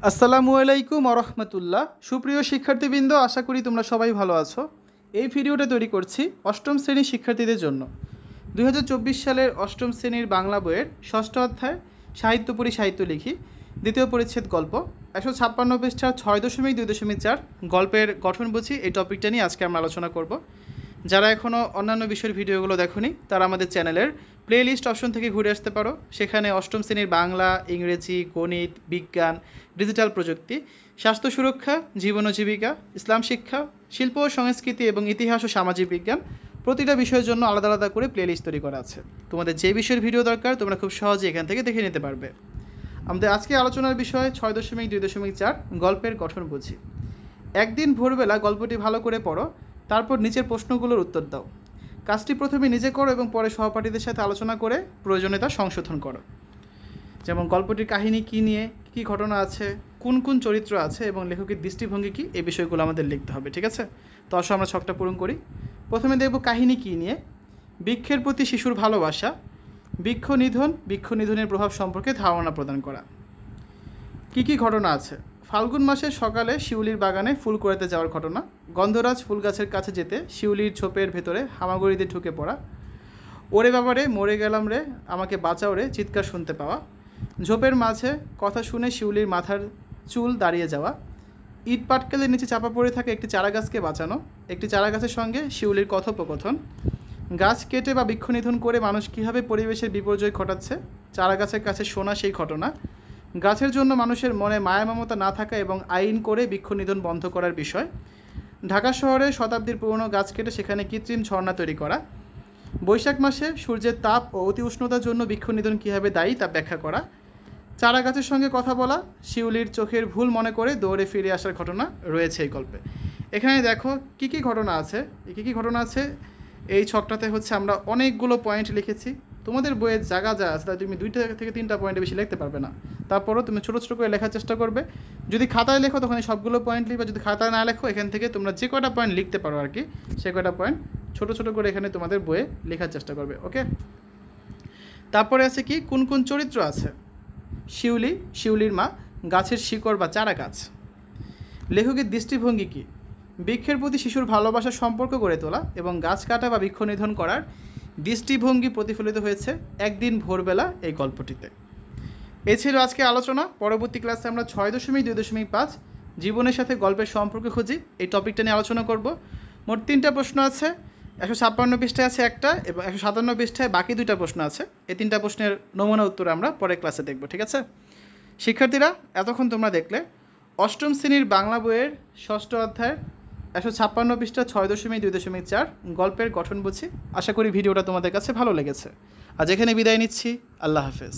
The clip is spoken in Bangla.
আসসালামু আলাইকুম ওরহমতুল্লাহ। সুপ্রিয় শিক্ষার্থীবৃন্দ, আশা করি তোমরা সবাই ভালো আছো। এই ভিডিওটা তৈরি করছি অষ্টম শ্রেণীর শিক্ষার্থীদের জন্য। 2024 সালের অষ্টম শ্রেণীর বাংলা বইয়ের ষষ্ঠ অধ্যায় সাহিত্য পড়ি সাহিত্য লিখি দ্বিতীয় পরিচ্ছেদ গল্প 156 পৃষ্ঠার 6.2.4 গল্পের গঠন বুঝি এই টপিকটা নিয়ে আজকে আমরা আলোচনা করব। যারা এখনও অন্যান্য বিষয়ের ভিডিওগুলো দেখোনি তারা আমাদের চ্যানেলের প্লেলিস্ট অপশন থেকে ঘুরে আসতে পারো। সেখানে অষ্টম শ্রেণীর বাংলা, ইংরেজি, গণিত, বিজ্ঞান, ডিজিটাল প্রযুক্তি, স্বাস্থ্য সুরক্ষা, জীবন ও জীবিকা, ইসলাম শিক্ষা, শিল্প ও সংস্কৃতি এবং ইতিহাস ও সামাজিক বিজ্ঞান প্রতিটা বিষয়ের জন্য আলাদা আলাদা করে প্লেলিস্ট তৈরি করা আছে। তোমাদের যে বিষয়ের ভিডিও দরকার তোমরা খুব সহজে এখান থেকে দেখে নিতে পারবে। আমাদের আজকে আলোচনার বিষয় 6.2.4 গল্পের গঠন বুঝি। একদিন ভোরবেলা গল্পটি ভালো করে পড়ো, তারপর নিচের প্রশ্নগুলোর উত্তর দাও। কাজটি প্রথমে নিজে করো এবং পরে সহপাঠীদের সাথে আলোচনা করে প্রয়োজনে তা সংশোধন করো। যেমন গল্পটির কাহিনী কী নিয়ে, কী ঘটনা আছে, কোন কোন চরিত্র আছে এবং লেখকের দৃষ্টিভঙ্গি কী, এই বিষয়গুলো আমাদের লিখতে হবে। ঠিক আছে, তো আসো আমরা ছকটা পূরণ করি। প্রথমে দেখব কাহিনী কী নিয়ে। বৃক্ষের প্রতি শিশুর ভালোবাসা, বৃক্ষ নিধনের প্রভাব সম্পর্কে ধারণা প্রদান করা। কী কী ঘটনা আছে? ফাল্গুন মাসের সকালে শিউলির বাগানে ফুল কুড়াতে যাওয়ার ঘটনা, গন্ধরাজ ফুল গাছের কাছে যেতে শিউলির ঝোপের ভেতরে হামাগুড়িতে ঢুকে পড়া, ওরে বাবারে মরে গেলাম রে আমাকে বাঁচাও রে চিৎকার শুনতে পাওয়া, ঝোপের মাঝে কথা শুনে শিউলির মাথার চুল দাঁড়িয়ে যাওয়া, ইট পাটকেলের নিচে চাপা পড়ে থাকা একটি চারাগাছকে বাঁচানো, একটি চারাগাছের সঙ্গে শিউলির কথোপকথন, গাছ কেটে বা বৃক্ষ নিধন করে মানুষ কীভাবে পরিবেশের বিপর্যয় ঘটাচ্ছে, চারাগাছের কাছে শোনা সেই ঘটনা, গাছের জন্য মানুষের মনে মায়া মমতা না থাকা এবং আইন করে বৃক্ষ নিধন বন্ধ করার বিষয়, ঢাকা শহরে শতাব্দীর পুরনো গাছ কেটে সেখানে কৃত্রিম ঝর্ণা তৈরি করা, বৈশাখ মাসে সূর্যের তাপ ও অতি উষ্ণতার জন্য বৃক্ষ নিধন কীভাবে দায়ী তা ব্যাখ্যা করা, চারা গাছের সঙ্গে কথা বলা, শিউলির চোখের ভুল মনে করে দৌড়ে ফিরে আসার ঘটনা রয়েছে এই গল্পে। এখানে দেখো কী কী ঘটনা আছে। এই ছকটাতে হচ্ছে আমরা অনেকগুলো পয়েন্ট লিখেছি। তোমাদের বইয়ের জায়গা যা আছে তাই তুমি 2 থেকে 3টা পয়েন্টে বেশি লিখতে পারবে না। তারপরও তুমি ছোটো ছোটো করে লেখার চেষ্টা করবে। যদি খাতায় লেখো তখন সবগুলো পয়েন্ট লিখবে, যদি খাতায় না লেখো এখান থেকে তোমরা যে কয়টা পয়েন্ট লিখতে পারো আর কি, সে কয়টা পয়েন্ট ছোটো ছোটো করে এখানে তোমাদের বইয়ে লেখার চেষ্টা করবে। ওকে, তারপরে আছে কি কোন কোন চরিত্র আছে। শিউলির মা, গাছের শিকড় বা চারা গাছ। লেখকের দৃষ্টিভঙ্গি কী? বৃক্ষের প্রতি শিশুর ভালোবাসার সম্পর্ক গড়ে তোলা এবং গাছ কাটা বা বৃক্ষ নিধন করার দৃষ্টিভঙ্গি প্রতিফলিত হয়েছে একদিন ভোরবেলা এই গল্পটিতে। এ ছিল আজকে আলোচনা। পরবর্তী ক্লাসে আমরা 6.2.5 জীবনের সাথে গল্পের সম্পর্ক খুঁজি এই টপিকটা নিয়ে আলোচনা করব। মোট 3টা প্রশ্ন আছে। 156 পৃষ্ঠায় আছে একটা এবং 157 পৃষ্ঠায় বাকি 2টা প্রশ্ন আছে। এই 3টা প্রশ্নের নমুনা উত্তর আমরা পরের ক্লাসে দেখব। ঠিক আছে শিক্ষার্থীরা, এতক্ষণ তোমরা দেখলে অষ্টম শ্রেণীর বাংলা বইয়ের ষষ্ঠ অধ্যায়ের 156 পৃষ্ঠা 6.2.4 গল্পের গঠন বুঝি। আশা করি ভিডিওটা তোমাদের কাছে ভালো লেগেছে। আজ এখানে বিদায় নিচ্ছি। আল্লাহ হাফেজ।